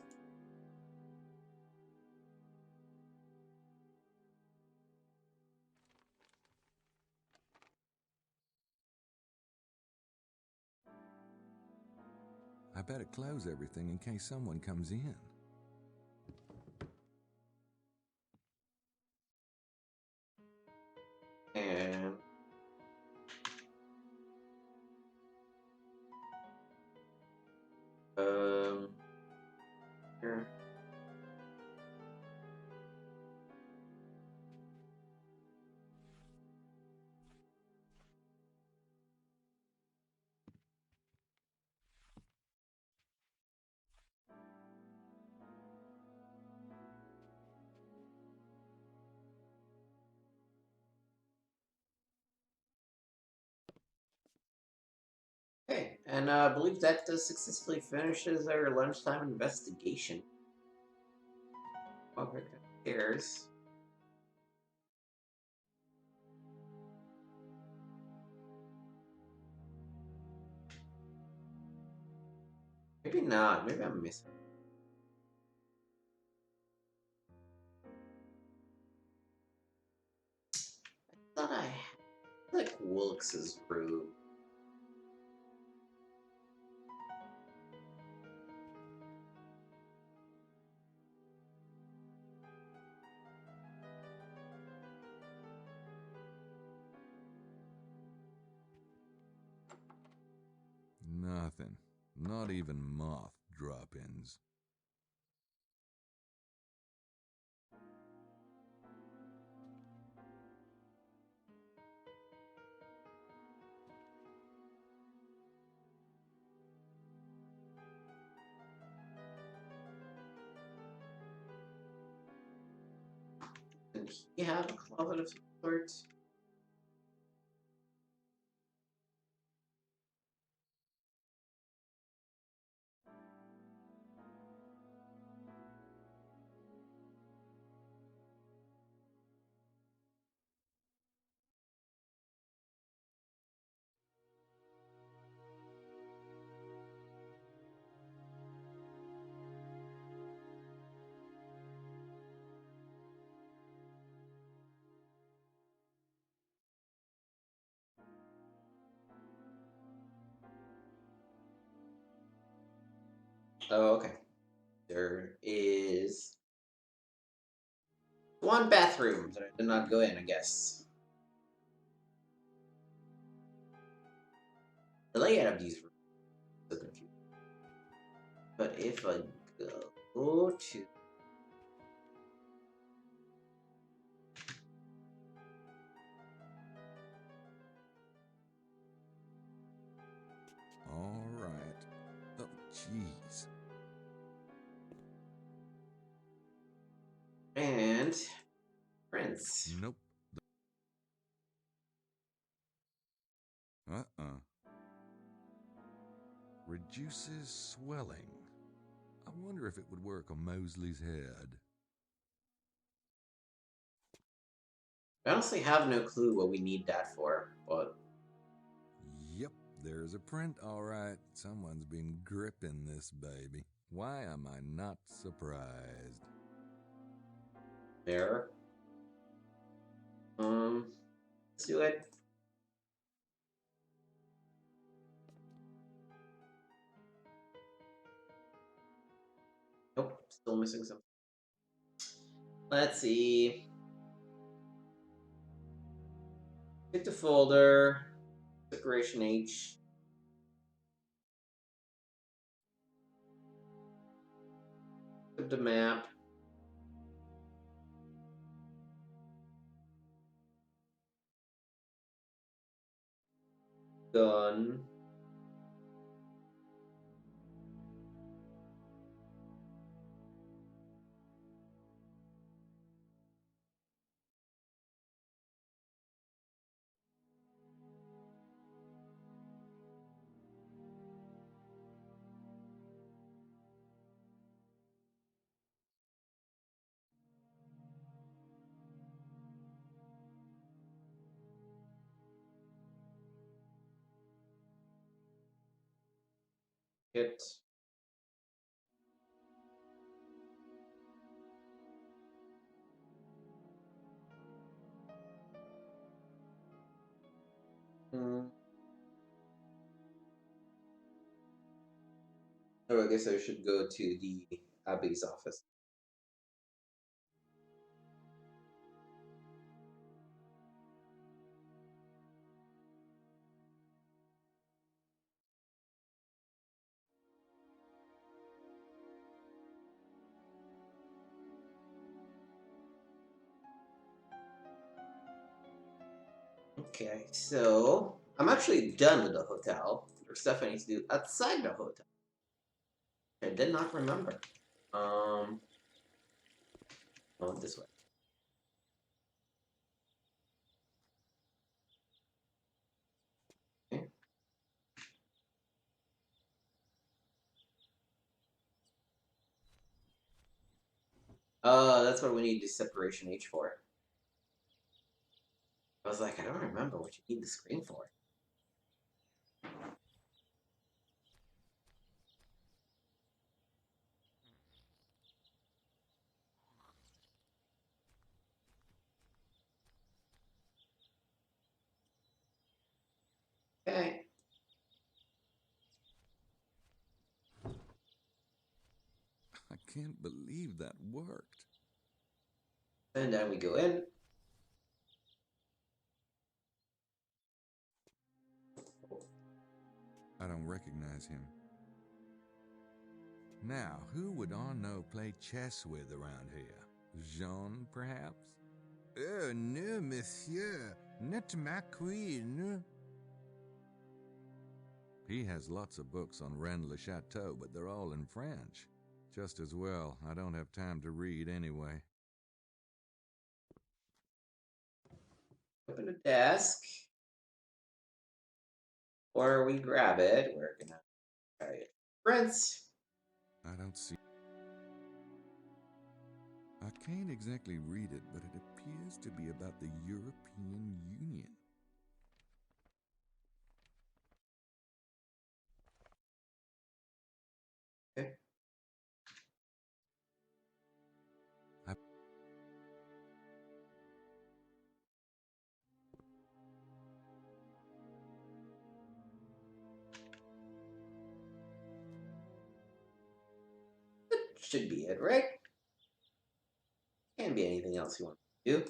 Speaker 13: I better close everything in case someone comes in.
Speaker 1: And here. Okay, and I believe that successfully finishes our lunchtime investigation. Oh, right there's. Maybe not. Maybe I'm missing. I thought I had like Wilkes's room.
Speaker 13: Nothing. Not even moth drop-ins.
Speaker 1: Did he have a closet of some sort? Oh, okay. There is one bathroom that I did not go in, I guess. The layout of these rooms is so confusing. But if I go to
Speaker 13: All right. Oh, jeez.
Speaker 1: and Prince.
Speaker 13: Nope. Uh-uh. Reduces swelling. I wonder if it would work on Mosley's head.
Speaker 1: I honestly have no clue what we need that for, but
Speaker 13: Yep, there's a print, all right. Someone's been gripping this baby. Why am I not surprised?
Speaker 1: there. Let's do it. Nope, still missing something. Let's see. Hit the folder. Separation H. Hit the map. Gun. Hit. Oh, I guess I should go to the Abbey's office. Okay, so I'm actually done with the hotel. There's stuff I need to do outside the hotel. I did not remember. Oh, this way. Okay. That's what we need the separation H for. I was like, I don't remember what you need the screen for. Okay.
Speaker 13: I can't believe that worked.
Speaker 1: And then we go in.
Speaker 13: I don't recognize him. Now, who would Arnaud play chess with around here? Jean, perhaps? Oh, no, monsieur. Not ma queen. He has lots of books on Rennes le Chateau, but they're all in French. Just as well, I don't have time to read anyway.
Speaker 1: Open the desk. Or we grab it. We're gonna try it. Prince.
Speaker 13: I don't see... I can't exactly read it, but it appears to be about the European Union.
Speaker 1: Okay. should be it, right? Can't be anything else you want to do.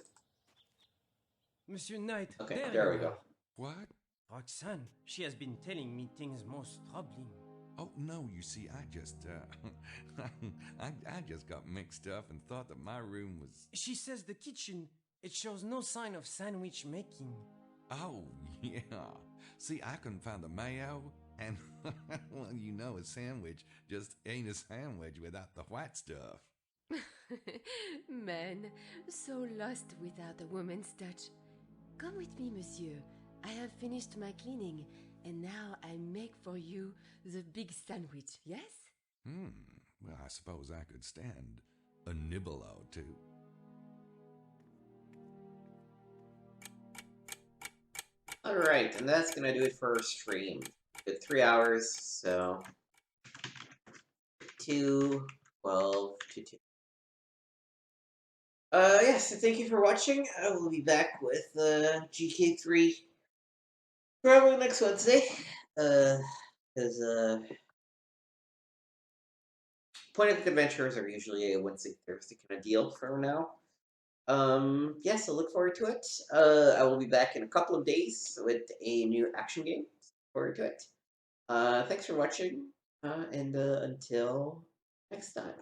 Speaker 15: Monsieur Knight,
Speaker 1: Okay,
Speaker 15: there
Speaker 1: we
Speaker 15: you
Speaker 1: go.
Speaker 15: are.
Speaker 13: What?
Speaker 15: Roxanne, she has been telling me things most troubling.
Speaker 13: Oh, no, you see, I just, I just got mixed up and thought that my room was...
Speaker 15: She says the kitchen, it shows no sign of sandwich making.
Speaker 13: Oh, yeah. See, I couldn't find the mayo, and, well, you know, a sandwich just ain't a sandwich without the white stuff.
Speaker 14: Man, so lost without a woman's touch. Come with me, monsieur. I have finished my cleaning, and now I make for you the big sandwich, yes?
Speaker 13: Well, I suppose I could stand a nibble or two.
Speaker 1: Alright, and that's gonna do it for our stream. Did 3 hours, so 2, 12 to 2. Yes, so thank you for watching. I will be back with GK3 probably next Wednesday. Because point of adventures are usually a Wednesday, Thursday kind of deal for now. Yeah, so look forward to it. I will be back in a couple of days with a new action game. Look forward to it. Thanks for watching, and until next time.